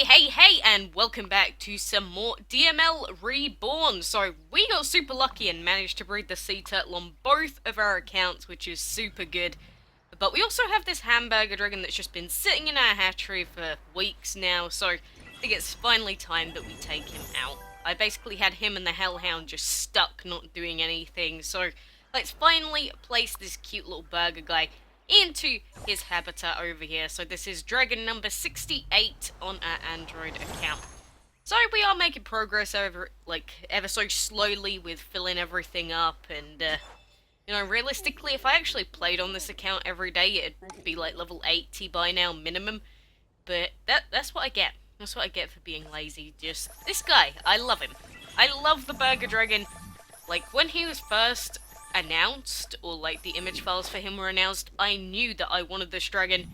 Hey, and welcome back to some more DML Reborn. So, we got super lucky and managed to breed the sea turtle on both of our accounts, which is super good. But we also have this hamburger dragon that's just been sitting in our hatchery for weeks now, so I think it's finally time that we take him out. I basically had him and the hellhound just stuck, not doing anything, so let's finally place this cute little burger guy into his habitat over here. So this is dragon number 68 on our Android account. So we are making progress ever so slowly with filling everything up, and you know, realistically, if I actually played on this account every day, it'd be like level 80 by now minimum. But that's what I get. That's what I get for being lazy. Just this guy, I love him. I love the burger dragon. Like when he was first announced, or like the image files for him were announced, I knew that I wanted this dragon.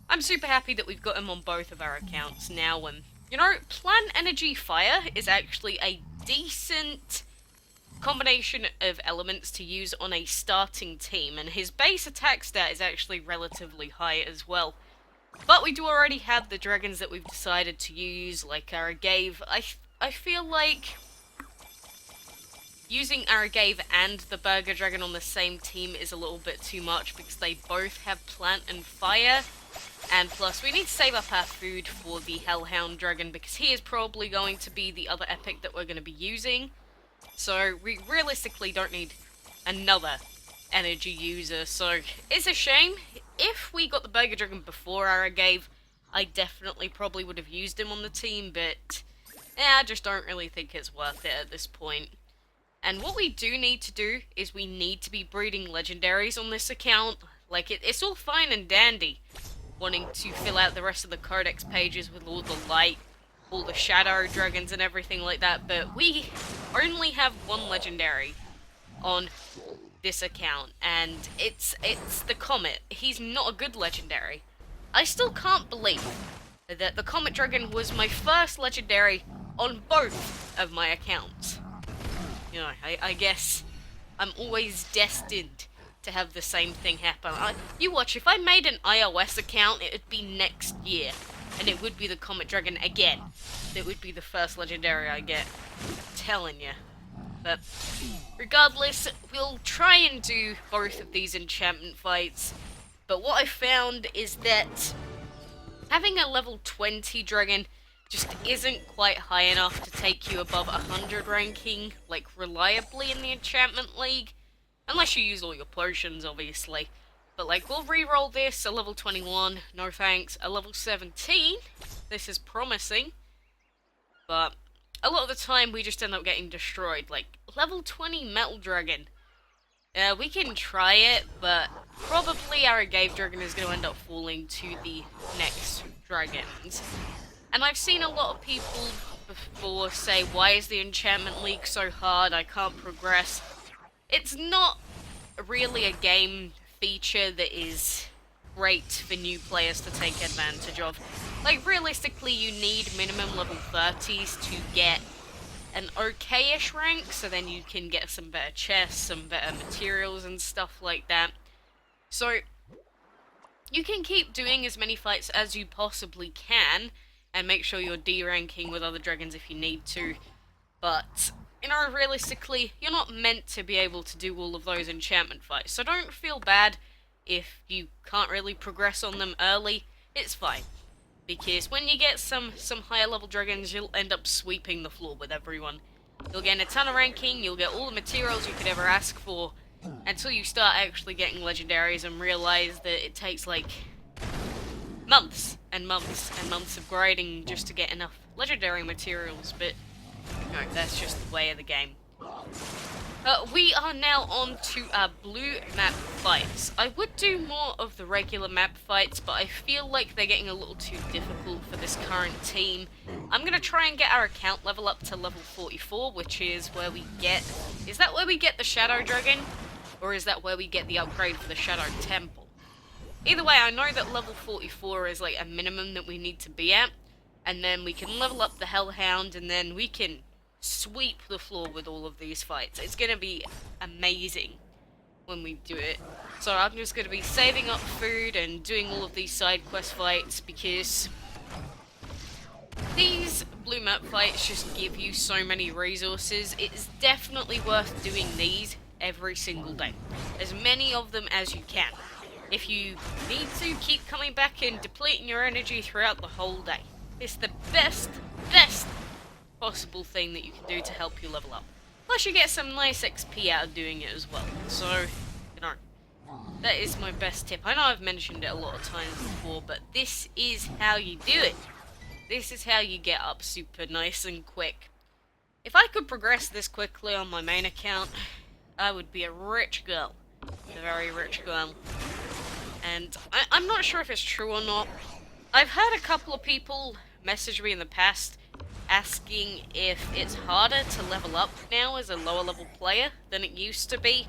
I'm super happy that we've got him on both of our accounts now, and you know, Plant Energy Fire is actually a decent combination of elements to use on a starting team, and his base attack stat is actually relatively high as well. But we do already have the dragons that we've decided to use, like Aragave. I feel like using Aragave and the Burger Dragon on the same team is a little bit too much because they both have plant and fire. And plus, we need to save up our food for the Hellhound Dragon because he is probably going to be the other epic that we're going to be using. So, we realistically don't need another energy user. So, it's a shame. If we got the Burger Dragon before Aragave, I definitely probably would have used him on the team, but I just don't really think it's worth it at this point. And what we do need to do is we need to be breeding legendaries on this account. Like, it's all fine and dandy wanting to fill out the rest of the codex pages with all the light, all the shadow dragons and everything like that, but we only have one legendary on this account, and it's the Comet. He's not a good legendary. I still can't believe that the Comet Dragon was my first legendary on both of my accounts. You know, I guess I'm always destined to have the same thing happen. You watch, if I made an iOS account, it would be next year, and it would be the Comet Dragon again. It would be the first legendary I get. I'm telling you. But regardless, we'll try and do both of these enchantment fights. But what I found is that having a level 20 dragon just isn't quite high enough to take you above 100 ranking, like, reliably in the Enchantment League. Unless you use all your potions, obviously. But, like, we'll re-roll this, a level 21, no thanks. A level 17, this is promising. But a lot of the time, we just end up getting destroyed. Like, level 20 Metal Dragon. We can try it, but probably our Aragave Dragon is going to end up falling to the next dragons. And I've seen a lot of people before say, why is the Enchantment League so hard, I can't progress. It's not really a game feature that is great for new players to take advantage of. Like, realistically, you need minimum level 30s to get an okay-ish rank, so then you can get some better chests, some better materials and stuff like that. So, you can keep doing as many fights as you possibly can, and make sure you're D-ranking with other dragons if you need to, but, you know, realistically, you're not meant to be able to do all of those enchantment fights, so don't feel bad if you can't really progress on them early. It's fine, because when you get some higher level dragons, you'll end up sweeping the floor with everyone. You'll get a ton of ranking, you'll get all the materials you could ever ask for, until you start actually getting legendaries and realize that it takes, like, months and months and months of grinding just to get enough legendary materials, but no, that's just the way of the game. We are now on to our blue map fights. I would do more of the regular map fights, but I feel like they're getting a little too difficult for this current team. I'm going to try and get our account level up to level 44, which is where we get... Is that where we get the Shadow Dragon? Or is that where we get the upgrade for the Shadow Temple? Either way, I know that level 44 is like a minimum that we need to be at, and then we can level up the Hellhound, and then we can sweep the floor with all of these fights. It's going to be amazing when we do it. So I'm just going to be saving up food and doing all of these side quest fights because map fights just give you so many resources, it is definitely worth doing these every single day. As many of them as you can. If you need to, keep coming back and depleting your energy throughout the whole day. It's the best possible thing that you can do to help you level up. Plus you get some nice XP out of doing it as well. So, you know, that is my best tip. I know I've mentioned it a lot of times before, but this is how you do it. This is how you get up super nice and quick. If I could progress this quickly on my main account, I would be a rich girl. A very rich girl. And I'm not sure if it's true or not. I've had a couple of people message me in the past asking if it's harder to level up now as a lower level player than it used to be.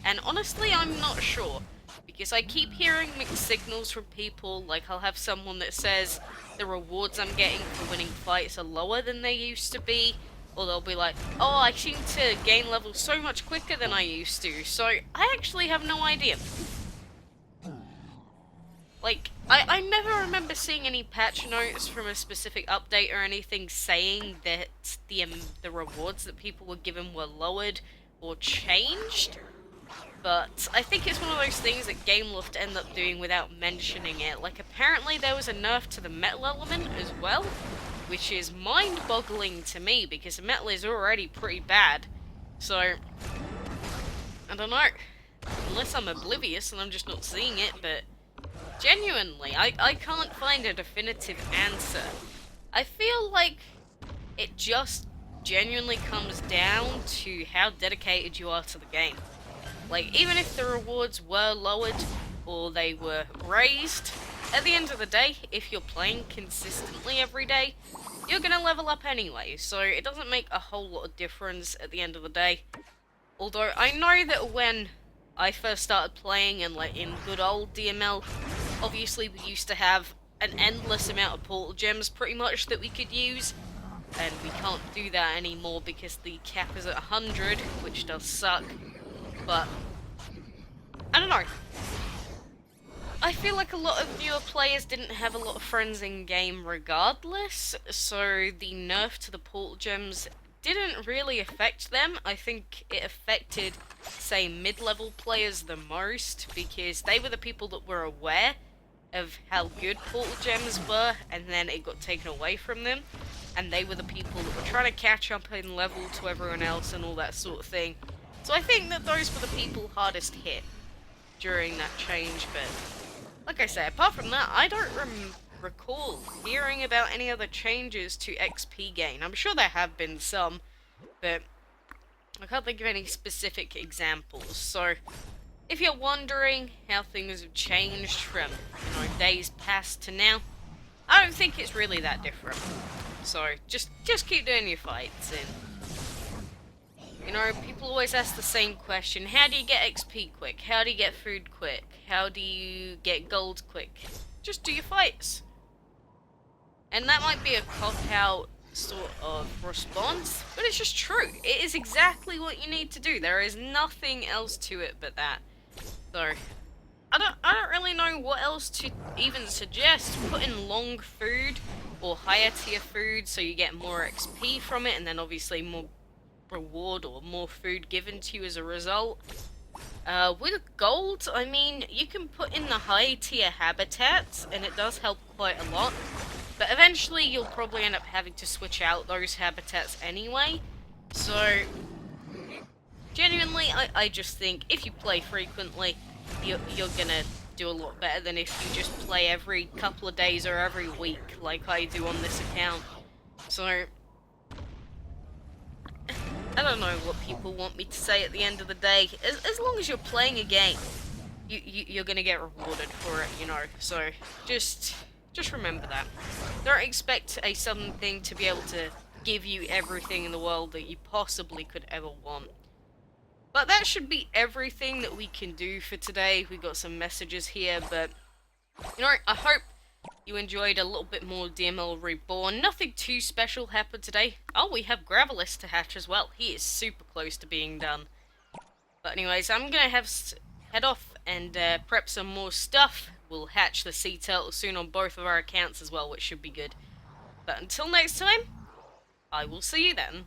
And honestly, I'm not sure. Because I keep hearing mixed signals from people. Like, I'll have someone that says the rewards I'm getting for winning fights are lower than they used to be. Or they'll be like, oh, I seem to gain levels so much quicker than I used to. So, I actually have no idea. Like, I never remember seeing any patch notes from a specific update or anything saying that the rewards that people were given were lowered or changed. But I think it's one of those things that gameloft end up doing without mentioning it. Like, apparently there was a nerf to the metal element as well, which is mind-boggling to me, because the metal is already pretty bad. So, I don't know. Unless I'm oblivious and I'm just not seeing it, but genuinely, I can't find a definitive answer. I feel like it just genuinely comes down to how dedicated you are to the game. Like, even if the rewards were lowered or they were raised, at the end of the day, if you're playing consistently every day, you're gonna level up anyway, so it doesn't make a whole lot of difference at the end of the day. Although, I know that when I first started playing and like in good old DML, obviously we used to have an endless amount of portal gems pretty much that we could use, and we can't do that anymore because the cap is at 100, which does suck. But I don't know. I feel like a lot of newer players didn't have a lot of friends in game regardless, so the nerf to the portal gems didn't really affect them. I think it affected, say, mid-level players the most, because they were the people that were aware of how good portal gems were, and then it got taken away from them, and they were the people that were trying to catch up in level to everyone else and all that sort of thing. So I think that those were the people hardest hit during that change, but like I say, apart from that, I don't recall hearing about any other changes to XP gain. I'm sure there have been some, but I can't think of any specific examples. So, if you're wondering how things have changed from, days past to now, I don't think it's really that different. So, just keep doing your fights, and people always ask the same question: how do you get XP quick? How do you get food quick? How do you get gold quick? Just do your fights. And that might be a cop-out sort of response, but it's just true. It is exactly what you need to do. There is nothing else to it but that. So, I don't really know what else to even suggest. Put in long food or higher tier food so you get more XP from it, and then obviously more reward or more food given to you as a result. With gold, I mean, you can put in the high tier habitats, and it does help quite a lot. But eventually, you'll probably end up having to switch out those habitats anyway. So, genuinely, I just think if you play frequently, you're gonna do a lot better than if you just play every couple of days or every week, like I do on this account. So, I don't know what people want me to say at the end of the day. As long as you're playing a game, you're gonna get rewarded for it, So, just remember that. Don't expect a sudden thing to be able to give you everything in the world that you possibly could ever want. But that should be everything that we can do for today. We got some messages here, but I hope you enjoyed a little bit more DML Reborn. Nothing too special happened today. Oh, we have Gravelis to hatch as well. He is super close to being done. But anyways, I'm gonna head off and prep some more stuff. We'll hatch the sea turtle soon on both of our accounts as well, which should be good. But until next time, I will see you then.